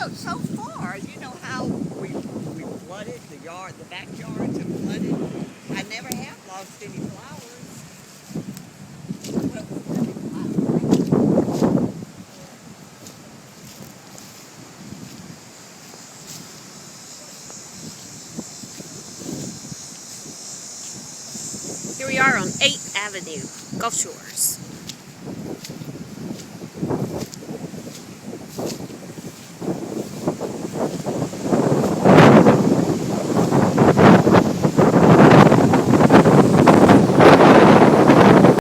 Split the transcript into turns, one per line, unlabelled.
know, so far, you know how we flooded the yard, the backyards have flooded. I never have lost any flowers. Well, nothing flowers.
Here we are on 8th Avenue, Gulf Shores.